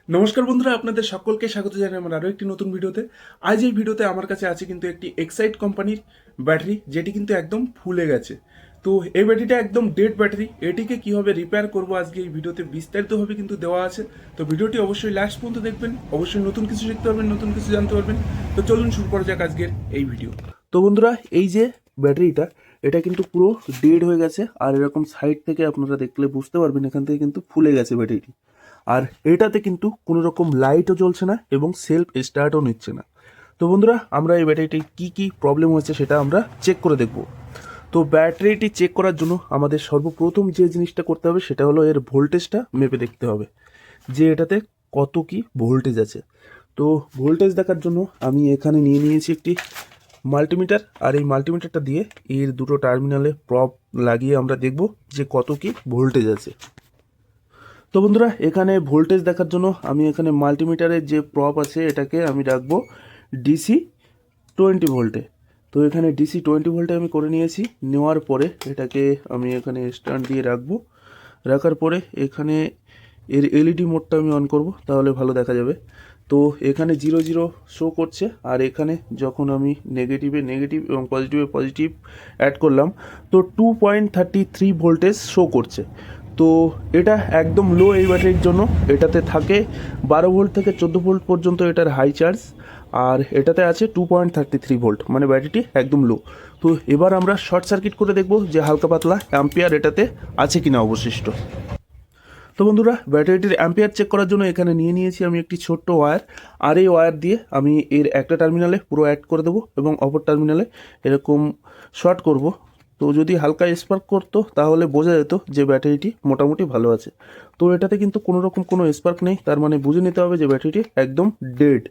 নমস্কার বন্ধুরা, আপনাদের সকলকে স্বাগত জানাই আমার আরও একটি নতুন ভিডিওতে। আজ এই ভিডিওতে আমার কাছে আছে কিন্তু একটি এক্সাইড কোম্পানির ব্যাটারি, যেটি কিন্তু একদম ফুলে গেছে। তো এই ব্যাটারিটা একদম ডেড ব্যাটারি, এটিকে কীভাবে রিপেয়ার করব আজকে এই ভিডিওতে বিস্তারিতভাবে কিন্তু দেওয়া আছে। তো ভিডিওটি অবশ্যই লাস্ট পর্যন্ত দেখবেন, অবশ্যই নতুন কিছু শিখতে পারবেন, নতুন কিছু জানতে পারবেন। তো চলুন শুরু করা যাক আজকের এই ভিডিও। তো বন্ধুরা, এই যে ব্যাটারিটা, এটা কিন্তু পুরো ডেড হয়ে গেছে, আর এরকম সাইড থেকে আপনারা দেখলে বুঝতে পারবেন এখান থেকে কিন্তু ফুলে গেছে ব্যাটারিটি। আর এটাতে কিন্তু কোনো রকম লাইটও জ্বলছে না এবং সেলফ স্টার্টও নিচ্ছে না। তো বন্ধুরা, আমরা এই ব্যাটারিটির কী প্রবলেম হয়েছে সেটা আমরা চেক করে দেখব। তো ব্যাটারিটি চেক করার জন্য আমাদের সর্বপ্রথম যে জিনিসটা করতে হবে সেটা হলো এর ভোল্টেজটা মেপে দেখতে হবে যে এটাতে কত কি ভোল্টেজ আছে। তো ভোল্টেজ দেখার জন্য আমি এখানে নিয়ে নিয়েছি একটি মাল্টিমিটার, আর এই মাল্টিমিটারটা দিয়ে এর দুটো টার্মিনালে প্রব লাগিয়ে আমরা দেখব যে কত কি ভোল্টেজ আছে। তো বন্ধুরা, এখানে ভোল্টেজ দেখার জন্য আমি এখানে মাল্টিমিটারের যে প্রপ আছে এটাকে আমি রাখবো ডিসি 20 ভোল্টে। তো এখানে ডিসি 20 ভোল্টে আমি করে নিয়েছি। নেওয়ার পরে এটাকে আমি এখানে স্ট্যান্ড দিয়ে রাখবো। রাখার পরে এখানে এর এলইডি মোডটা আমি অন করব, তাহলে ভালো দেখা যাবে। তো এখানে 0 0 শো করছে, আর এখানে যখন আমি নেগেটিভে নেগেটিভ এবং পজিটিভে পজিটিভ অ্যাড করলাম তো 2.33 ভোল্টেজ শো করছে। তো এটা একদম লো এই ব্যাটারির জন্য। এটাতে থাকে 12 ভোল্ট থেকে 14 ভোল্ট পর্যন্ত এটার হাই চার্জ, আর এটাতে আছে 2.33 ভোল্ট, মানে ব্যাটারিটি একদম লো। তো এবার আমরা শর্ট সার্কিট করে দেখব যে হালকা পাতলা অ্যাম্পিয়ার এটাতে আছে কিনা অবশিষ্ট। তো বন্ধুরা, ব্যাটারিটির অ্যাম্পিয়ার চেক করার জন্য এখানে নিয়ে নিয়েছি আমি একটি ছোট্ট ওয়্যার, আর এই ওয়্যার দিয়ে আমি এর একটা টার্মিনালে পুরো অ্যাড করে দেবো এবং অপর টার্মিনালে এরকম শর্ট করব। তো যদি হালকা স্পার্ক করতো তাহলে বোঝা যেত যে ব্যাটারিটি মোটামুটি ভালো আছে। তো এটাতে কিন্তু কোনো রকম কোনো স্পার্ক নেই, তার মানে বুঝে নিতে হবে যে ব্যাটারিটি একদম ডেড।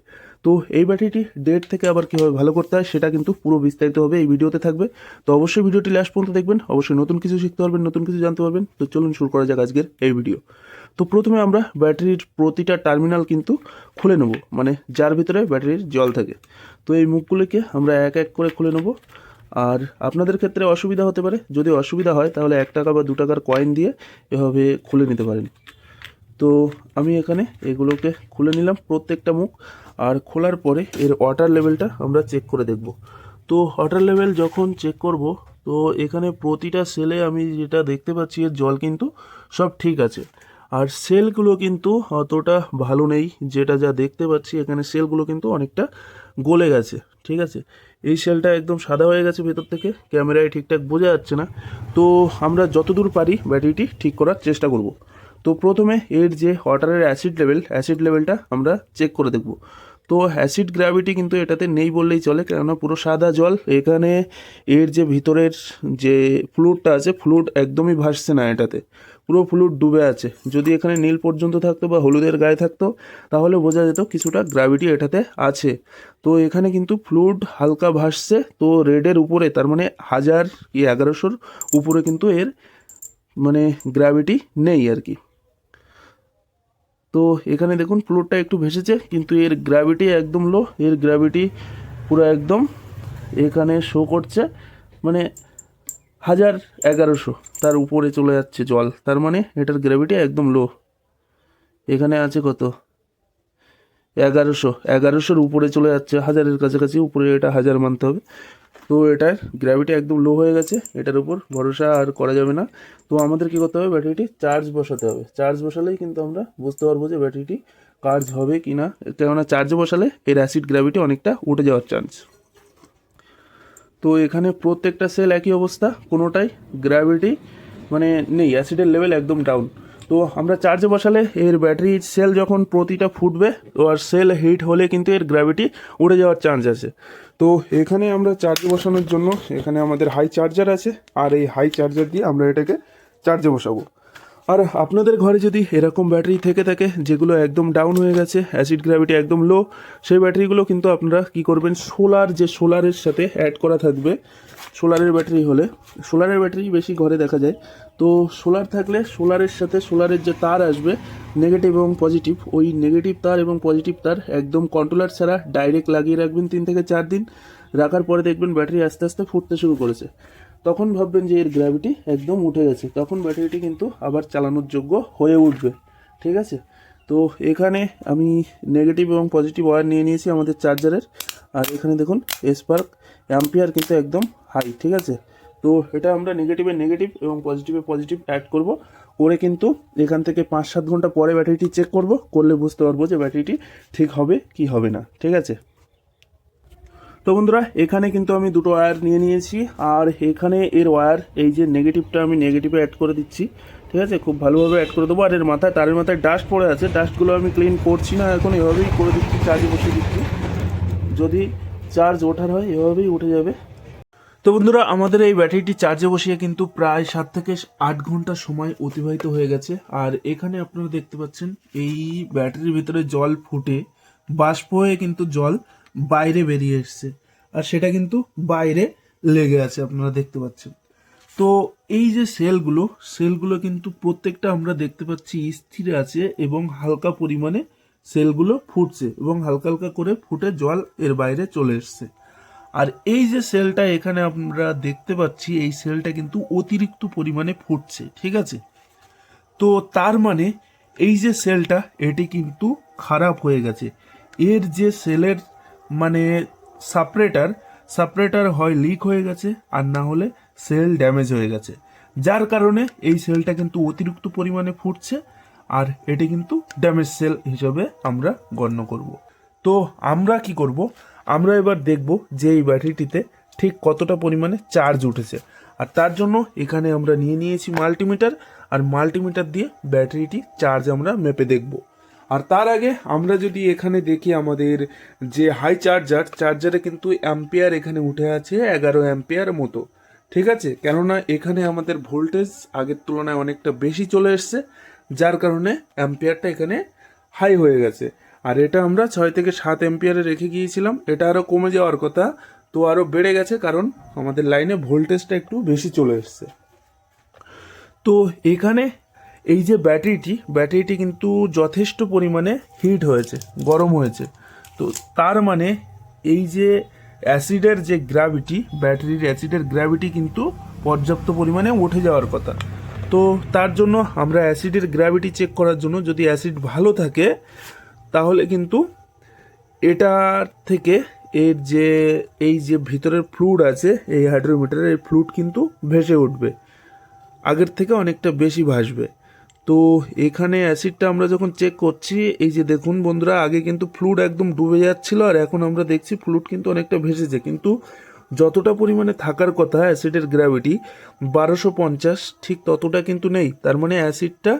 তো এই ব্যাটারিটি ডেড থেকে আবার কীভাবে ভালো করতে হয় সেটা কিন্তু পুরো বিস্তারিত হবে এই ভিডিওতে থাকবে। তো অবশ্যই ভিডিওটি লাস্ট পর্যন্ত দেখবেন, অবশ্যই নতুন কিছু শিখতে পারবেন, নতুন কিছু জানতে পারবেন। তো চলুন শুরু করা যাক আজকের এই ভিডিও। তো প্রথমে আমরা ব্যাটারির প্রতিটা টার্মিনাল কিন্তু খুলে নেব, মানে যার ভিতরে ব্যাটারির জল থাকে। তো এই মুখগুলিকে আমরা এক এক করে খুলে নেব। আর আপনাদের ক্ষেত্রে অসুবিধা হতে পারে, যদি অসুবিধা হয় তাহলে 1 টাকা বা 2 টাকার কয়েন দিয়ে এভাবে খুলে নিতে পারেন। তো আমি এখানে এগুলোকে খুলে নিলাম প্রত্যেকটা মুখ। আর খোলার পরে এর ওয়াটার লেভেলটা আমরা চেক করে দেখব। তো ওয়াটার লেভেল যখন চেক করব, তো এখানে প্রতিটা সেলে আমি যেটা দেখতে পাচ্ছি এর জল কিন্তু সব ঠিক আছে। আর সেলগুলো কিন্তু অতটা ভালো নেই, যেটা যা দেখতে পাচ্ছি এখানে সেলগুলো কিন্তু অনেকটা গলে গেছে। ঠিক আছে, এই সেলটা একদম সাদা হয়ে গেছে ভেতর থেকে, ক্যামেরায় ঠিকঠাক বোঝা যাচ্ছে না। তো আমরা যতদূর পারি ব্যাটারিটি ঠিক করার চেষ্টা করব। তো প্রথমে এর যে ওয়াটারের অ্যাসিড লেভেলটা আমরা চেক করে দেখব। তো অ্যাসিড গ্র্যাভিটি কিন্তু এটাতে নেই বললেই চলে, কেননা পুরো সাদা জল। এখানে এর যে ভিতরের যে ফ্লুইডটা আছে, ফ্লুইড একদমই ভাসছে না, এটাতে পুরো ফ্লুইড ডুবে আছে। যদি এখানে নীল পর্যন্ত থাকতো বা হলুদের গায়ে থাকতো তাহলে বোঝা যেত কিছুটা গ্র্যাভিটি এটাতে আছে। তো এখানে কিন্তু ফ্লুইড হালকা ভাসছে, তো রেডের উপরে, তার মানে 1100 উপরে কিন্তু এর মানে গ্র্যাভিটি নেই আর কি। তো এখানে দেখুন ফ্লুইডটা একটু ভেসেছে, কিন্তু এর গ্র্যাভিটি একদম লো। এর গ্র্যাভিটি পুরো একদম এখানে শো করছে, মানে 1100 তার উপরে চলে যাচ্ছে জল, তার মানে এটার গ্র্যাভিটি একদম লো। এখানে আছে কত, 1100 উপরে চলে যাচ্ছে, 1000-এর কাছাকাছি উপরে, এটা 1000 মানতে হবে। তো এটার গ্র্যাভিটি একদম লো হয়ে গেছে, এটার উপর ভরসা আর করা যাবে না। তো আমাদের কী করতে হবে, ব্যাটারিটি চার্জ বসাতে হবে। চার্জ বসালেই কিন্তু আমরা বুঝতে পারবো যে ব্যাটারিটি কাজ হবে কি না, কেননা চার্জে বসালে এর অ্যাসিড গ্র্যাভিটি অনেকটা উঠে যাওয়ার চান্স। তো এখানে প্রত্যেকটা সেল একই অবস্থা, কোনোটাই গ্র্যাভিটি মানে নেই, অ্যাসিডের লেভেল একদম ডাউন। তো আমরা চার্জে বসালে এর ব্যাটারি সেল যখন প্রতিটা ফুটবে, তো আর সেল হিট হলে কিন্তু এর গ্র্যাভিটি উড়ে যাওয়ার চান্স আছে। তো এখানে আমরা চার্জে বসানোর জন্য এখানে আমাদের হাই চার্জার আছে, আর এই হাই চার্জার দিয়ে আমরা এটাকে চার্জে বসাবো। আর আপনাদের ঘরে যদি এরকম ব্যাটারি থেকে থাকে যেগুলো একদম ডাউন হয়ে গেছে, অ্যাসিড গ্র্যাভিটি একদম লো, সেই ব্যাটারিগুলো কিন্তু আপনারা কি করবেন, সোলারের সাথে অ্যাড করা থাকবে। সোলারের ব্যাটারি হলে, সোলারের ব্যাটারি বেশি ঘরে দেখা যায়। তো সোলার থাকলে সোলারের সাথে সোলারের যে তার আসবে নেগেটিভ এবং পজিটিভ, ওই নেগেটিভ তার এবং পজিটিভ তার একদম কন্ট্রোলার ছাড়া ডাইরেক্ট লাগিয়ে রাখবেন 3 থেকে 4 দিন। রাখার পরে দেখবেন ব্যাটারি আস্তে আস্তে ফুটতে শুরু করেছে। তখন ভাববেন যে এর গ্র্যাভিটি একদম উঠে গেছে, তখন ব্যাটারিটি কিন্তু আবার চালানোর যোগ্য হয়ে উঠবে। ঠিক আছে, তো এখানে আমি নেগেটিভ এবং পজিটিভ ওয়্যার নিয়ে নিয়েছি আমাদের চার্জারের। আর এখানে দেখুন স্পার্ক অ্যাম্পিয়ার কিন্তু একদম হাই, ঠিক আছে। তো এটা আমরা নেগেটিভে নেগেটিভ এবং পজিটিভে পজিটিভ অ্যাড করব, করে কিন্তু এখান থেকে 5-7 ঘন্টা পরে ব্যাটারিটি চেক করলে বুঝতে পারবো যে ব্যাটারিটি ঠিক হবে কি হবে না, ঠিক আছে। তো বন্ধুরা এখানে কিন্তু আমি দুটো ওয়্যার নিয়ে নিয়েছি, আর এখানে এর ওয়্যার এই যে নেগেটিভটা আমি নেগেটিভে অ্যাড করে দিচ্ছি, ঠিক আছে। খুব ভালোভাবে অ্যাড করে দেবো। আর এর মাথায়, তারের মাথায় ডাস্ট পড়ে আছে, ডাস্টগুলো আমি ক্লিন করছি না এখন, এভাবেই করে দিচ্ছি, চার্জে বসিয়ে দিচ্ছি। যদি চার্জ ওঠার হয় এভাবেই উঠে যাবে। তো বন্ধুরা আমাদের এই ব্যাটারিটি চার্জে বসিয়ে কিন্তু প্রায় 7 থেকে 8 ঘন্টা সময় অতিবাহিত হয়ে গেছে। আর এখানে আপনারা দেখতে পাচ্ছেন এই ব্যাটারির ভিতরে জল ফুটে বাষ্প হয়ে কিন্তু জল বাইরে বেরিয়ে এসছে, আর সেটা কিন্তু বাইরে লেগে আছে, আপনারা দেখতে পাচ্ছেন। তো এই যে সেলগুলো কিন্তু প্রত্যেকটা আমরা দেখতে পাচ্ছি স্থির আছে, এবং হালকা পরিমাণে সেলগুলো ফুটছে, এবং হালকা হালকা করে ফুটে জল এর বাইরে চলে এসছে। আর এই যে সেলটা এখানে আমরা দেখতে পাচ্ছি, এই সেলটা কিন্তু অতিরিক্ত পরিমাণে ফুটছে, ঠিক আছে। তো তার মানে এই যে সেলটা, এটি কিন্তু খারাপ হয়ে গেছে। এর যে সেলের মানে সাপারেটার হয় লিক হয়ে গেছে, আর না হলে সেল ড্যামেজ হয়ে গেছে, যার কারণে এই সেলটা কিন্তু অতিরিক্ত পরিমাণে ফুটছে, আর এটি কিন্তু ড্যামেজ সেল হিসেবে আমরা গণ্য করব। তো আমরা কি করব, আমরা এবার দেখব যে এই ব্যাটারিটিতে ঠিক কতটা পরিমাণে চার্জ উঠেছে। আর তার জন্য এখানে আমরা নিয়ে নিয়েছি মাল্টিমিটার, আর মাল্টিমিটার দিয়ে ব্যাটারিটি চার্জ আমরা মেপে দেখব। আর তার আগে আমরা যদি এখানে দেখি আমাদের যে হাই চার্জারে কিন্তু অ্যাম্পিয়ার এখানে উঠে আছে 11 অ্যাম্পিয়ার মতো, ঠিক আছে। কেননা এখানে আমাদের ভোল্টেজ আগের তুলনায় অনেকটা বেশি চলে এসছে, যার কারণে অ্যাম্পিয়ারটা এখানে হাই হয়ে গেছে। আর এটা আমরা 6 থেকে 7 অ্যাম্পিয়ারে রেখে গিয়েছিলাম, এটা আরও কমে যাওয়ার কথা, তো আরও বেড়ে গেছে, কারণ আমাদের লাইনে ভোল্টেজটা একটু বেশি চলে এসছে। তো এখানে এই যে ব্যাটারিটি কিন্তু যথেষ্ট পরিমাণে হিট হয়েছে, গরম হয়েছে। তো তার মানে এই যে অ্যাসিডের যে গ্র্যাভিটি, ব্যাটারির অ্যাসিডের গ্র্যাভিটি কিন্তু পর্যাপ্ত পরিমাণে উঠে যাওয়ার কথা। তো তার জন্য আমরা অ্যাসিডের গ্র্যাভিটি চেক করার জন্য, যদি অ্যাসিড ভালো থাকে তাহলে কিন্তু এটার থেকে এর যে এই যে ভিতরের ফ্লুইড আছে এই হাইড্রোমিটারের, এই ফ্লুইড কিন্তু ভেসে উঠবে, আগের থেকে অনেকটা বেশি ভাসবে। তো এখানে অ্যাসিডটা আমরা যখন চেক করছি, এই যে দেখুন বন্ধুরা, আগে কিন্তু ফ্লুইড একদম ডুবে যাচ্ছিল, আর এখন আমরা দেখছি ফ্লুইড কিন্তু অনেকটা ভেসেছে, কিন্তু যতটা পরিমাণে থাকার কথা অ্যাসিডের গ্র্যাভিটি 1250, ঠিক ততটা কিন্তু নেই। তার মানে অ্যাসিডটা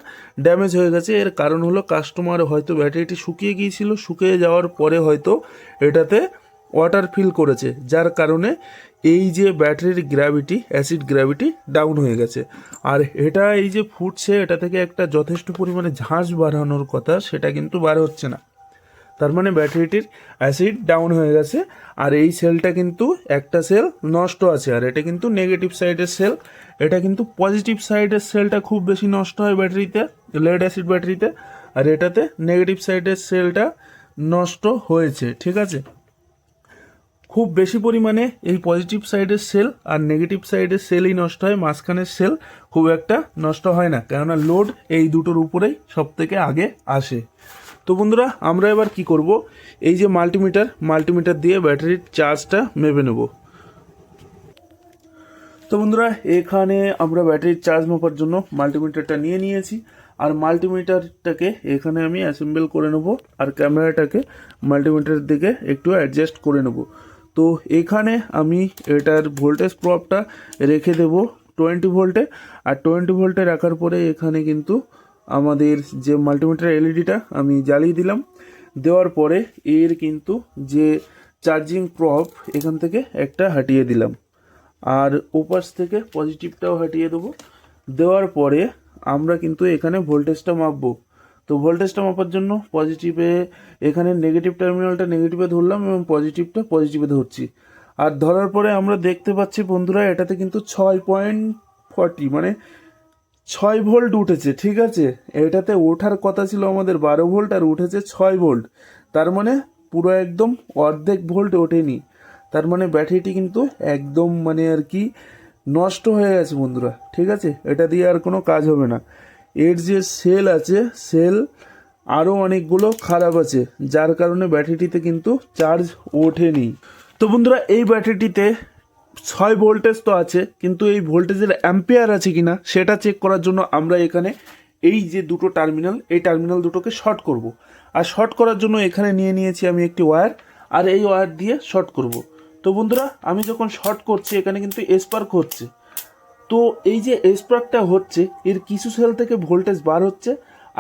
ড্যামেজ হয়ে গেছে। এর কারণ হলো কাস্টমার হয়তো ব্যাটারিটি শুকিয়ে গিয়েছিল, শুকিয়ে যাওয়ার পরে হয়তো এটাতে ওয়াটার ফিল করেছে, যার কারণে এই যে ব্যাটারির গ্র্যাভিটি, অ্যাসিড গ্র্যাভিটি ডাউন হয়ে গেছে। আর এটা এই যে ফুটছে, এটা থেকে একটা যথেষ্ট পরিমাণে ঝাঁঝ বাড়ানোর কথা, সেটা কিন্তু বার হচ্ছে না। তার মানে ব্যাটারিটির অ্যাসিড ডাউন হয়ে গেছে। আর এই সেলটা কিন্তু একটা সেল নষ্ট আছে, আর এটা কিন্তু নেগেটিভ সাইডের সেল। এটা কিন্তু পজিটিভ সাইডের সেলটা খুব বেশি নষ্ট হয় ব্যাটারিতে, লেড অ্যাসিড ব্যাটারিতে, আর এটাতে নেগেটিভ সাইডের সেলটা নষ্ট হয়েছে, ঠিক আছে। খুব বেশি পরিমাণে এই পজিটিভ সাইডের সেল আর নেগেটিভ সাইডের সেলই নষ্ট হয়, মাঝখানের সেল খুব একটা নষ্ট হয় না, কেননা লোড এই দুটোর উপরেই সব থেকে আগে আসে। তো বন্ধুরা আমরা এবার কি করব, এই যে মাল্টিমিটার দিয়ে ব্যাটারির চার্জটা মেপে নেব। তো বন্ধুরা এখানে আমরা ব্যাটারির চার্জ মাপার জন্য মাল্টিমিটারটা নিয়ে নিয়েছি, আর মাল্টিমিটারটাকে এখানে আমি অ্যাসেম্বল করে নেব, আর ক্যামেরাটাকে মাল্টিমিটারের দিকে একটু অ্যাডজাস্ট করে নেব। তো এখানে আমি এটার ভোল্টেজ প্রপটা রেখে দেব 20 ভোল্টে, আর 20 ভোল্টে রাখার পরে এখানে কিন্তু আমাদের যে মাল্টিমিটার এলইডিটা আমি জ্বালিয়ে দিলাম। দেওয়ার পরে এর কিন্তু যে চার্জিং প্রপ এখান থেকে একটা হাটিয়ে দিলাম, আর ওপাশ থেকে পজিটিভটাও হাটিয়ে দেবো। দেওয়ার পরে আমরা কিন্তু এখানে ভোল্টেজটা মাপবো। তো ভোল্টেজটা মাপার জন্য পজিটিভে, এখানে নেগেটিভ টার্মিনালটা নেগেটিভে ধরলাম এবং পজিটিভটা পজিটিভে ধরছি। আর ধরার পরে আমরা দেখতে পাচ্ছি বন্ধুরা, এটাতে কিন্তু 6.40 মানে 6 ভোল্ট উঠেছে, ঠিক আছে। এটাতে ওঠার কথা ছিল আমাদের 12 ভোল্ট, আর উঠেছে 6 ভোল্ট। তার মানে পুরো একদম অর্ধেক ভোল্ট ওঠেনি। তার মানে ব্যাটারিটি কিন্তু একদম মানে আর কি নষ্ট হয়ে গেছে বন্ধুরা, ঠিক আছে। এটা দিয়ে আর কোনো কাজ হবে না। এর যে সেল আছে, সেল আরও অনেকগুলো খারাপ আছে, যার কারণে ব্যাটারিটিতে কিন্তু চার্জ ওঠেনি। তো বন্ধুরা, এই ব্যাটারিটিতে 6 ভোল্টেজ তো আছে, কিন্তু এই ভোল্টেজের অ্যাম্পিয়ার আছে কিনা সেটা চেক করার জন্য আমরা এখানে এই যে দুটো টার্মিনাল, এই টার্মিনাল দুটোকে শর্ট করব। আর শর্ট করার জন্য এখানে নিয়ে নিয়েছি আমি একটি ওয়্যার, আর এই ওয়্যার দিয়ে শর্ট করব। তো বন্ধুরা, আমি যখন শর্ট করছি এখানে কিন্তু স্পার্ক হচ্ছে। তো এই যে স্পার্কটা হচ্ছে, এর কিছু সেল থেকে ভোল্টেজ বার হচ্ছে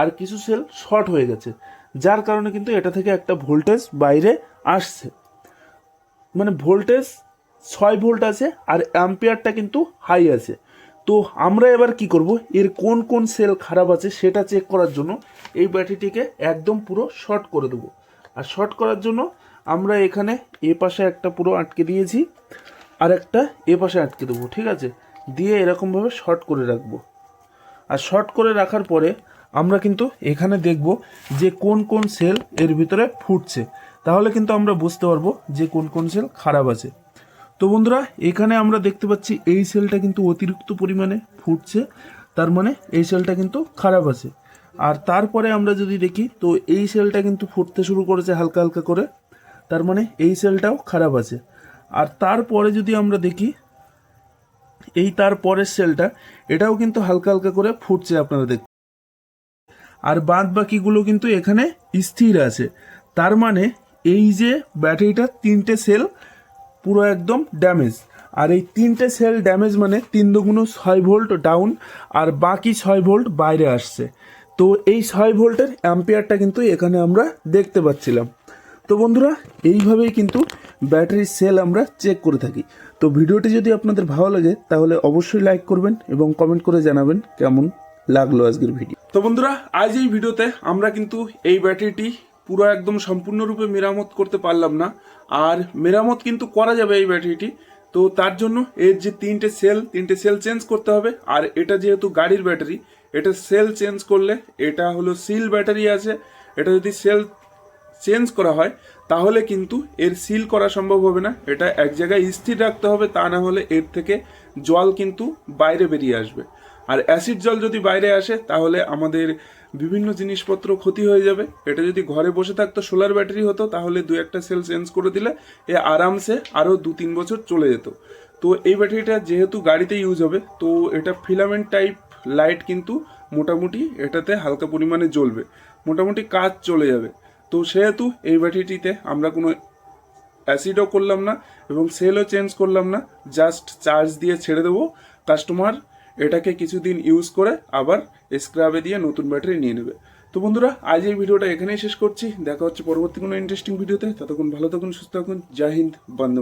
আর কিছু সেল শর্ট হয়ে গেছে, যার কারণে কিন্তু এটা থেকে একটা ভোল্টেজ বাইরে আসছে। মানে ভোল্টেজ 6 ভোল্ট আছে আর অ্যাম্পিয়ারটা কিন্তু হাই আছে। তো আমরা এবার কি করব, এর কোন কোন সেল খারাপ আছে সেটা চেক করার জন্য এই ব্যাটারিটিকে একদম পুরো শর্ট করে দেবো। আর শর্ট করার জন্য আমরা এখানে এ পাশে একটা পুরো আটকে দিয়েছি, আর একটা এ পাশে আটকে দেবো, ঠিক আছে, দিয়ে এরকমভাবে শর্ট করে রাখবো। আর শর্ট করে রাখার পরে আমরা কিন্তু এখানে দেখব যে কোন কোন সেল এর ভিতরে ফুটছে, তাহলে কিন্তু আমরা বুঝতে পারবো যে কোন কোন সেল খারাপ আছে। তো বন্ধুরা, এখানে আমরা দেখতে পাচ্ছি এই সেলটা কিন্তু অতিরিক্ত পরিমাণে ফুটছে, তার মানে এই সেলটা কিন্তু খারাপ আছে। আর তারপরে আমরা যদি দেখি, তো এই সেলটা কিন্তু ফুটতে শুরু করেছে হালকা হালকা করে, তার মানে এই সেলটাও খারাপ আছে। আর তারপরে যদি আমরা দেখি, এই তার পরের সেলটা, এটাও কিন্তু হালকা হালকা করে ফুটছে আপনারা দেখুন। আর বাদ বাকিগুলো কিন্তু এখানে স্থির আছে, তার মানে এই যে ব্যাটারিটার 3টে সেল পুরো একদম ড্যামেজ। আর এই 3টে সেল ড্যামেজ মানে 3 দুগুণ 6 ভোল্ট ডাউন, আর বাকি 6 ভোল্ট বাইরে আসছে। তো এই 6 ভোল্টের অ্যাম্পিয়ারটা কিন্তু এখানে আমরা দেখতে পাচ্ছিলাম। তো বন্ধুরা, এইভাবেই কিন্তু ব্যাটারির সেল আমরা চেক করে থাকি। তো ভিডিওটি যদি আপনাদের ভালো লাগে তাহলে অবশ্যই লাইক করবেন এবং কমেন্ট করে জানাবেন কেমন লাগলো আজকের ভিডিও। তো বন্ধুরা, আজ এই ভিডিওতে আমরা কিন্তু এই ব্যাটারিটি পুরো একদম সম্পূর্ণরূপে মেরামত করতে পারলাম না, আর মেরামত কিন্তু করা যাবে এই ব্যাটারিটি। তো তার জন্য এর যে 3টে সেল চেঞ্জ করতে হবে। আর এটা যেহেতু গাড়ির ব্যাটারি, এটা সেল চেঞ্জ করলে, এটা হলো সিল ব্যাটারি আছে, এটা যদি সেল চেঞ্জ করা হয় তাহলে কিন্তু এর সিল করা সম্ভব হবে না, এটা এক জায়গায় স্থির রাখতে হবে, তা না হলে এর থেকে জল কিন্তু বাইরে বেরিয়ে আসবে। আর অ্যাসিড জল যদি বাইরে আসে তাহলে আমাদের বিভিন্ন জিনিসপত্র ক্ষতি হয়ে যাবে। এটা যদি ঘরে বসে থাকতো সোলার ব্যাটারি হতো তাহলে 2-1টা সেল চেঞ্জ করে দিলে এ আরামসে আরও 2-3 বছর চলে যেত। তো এই ব্যাটারিটা যেহেতু গাড়িতে ইউজ হবে, তো এটা ফিলামেন্ট টাইপ লাইট কিন্তু মোটামুটি এটাতে হালকা পরিমাণে জ্বলবে, মোটামুটি কাজ চলে যাবে। তো সেহেতু এই ব্যাটারিটিতে আমরা কোনো অ্যাসিডও করলাম না এবং সেলও চেঞ্জ করলাম না, জাস্ট চার্জ দিয়ে ছেড়ে দেবো। কাস্টমার এটাকে কিছুদিন ইউজ করে আবার স্ক্র্যাবে দিয়ে নতুন ব্যাটারি নিয়ে নেবে। তো বন্ধুরা, আজ এই ভিডিওটা এখানেই শেষ করছি। দেখা হচ্ছে পরবর্তী কোনো ইন্টারেস্টিং ভিডিওতে। ততক্ষণ ভালো থাকুন, সুস্থ থাকুন। জয় হিন্দ, বন্দে।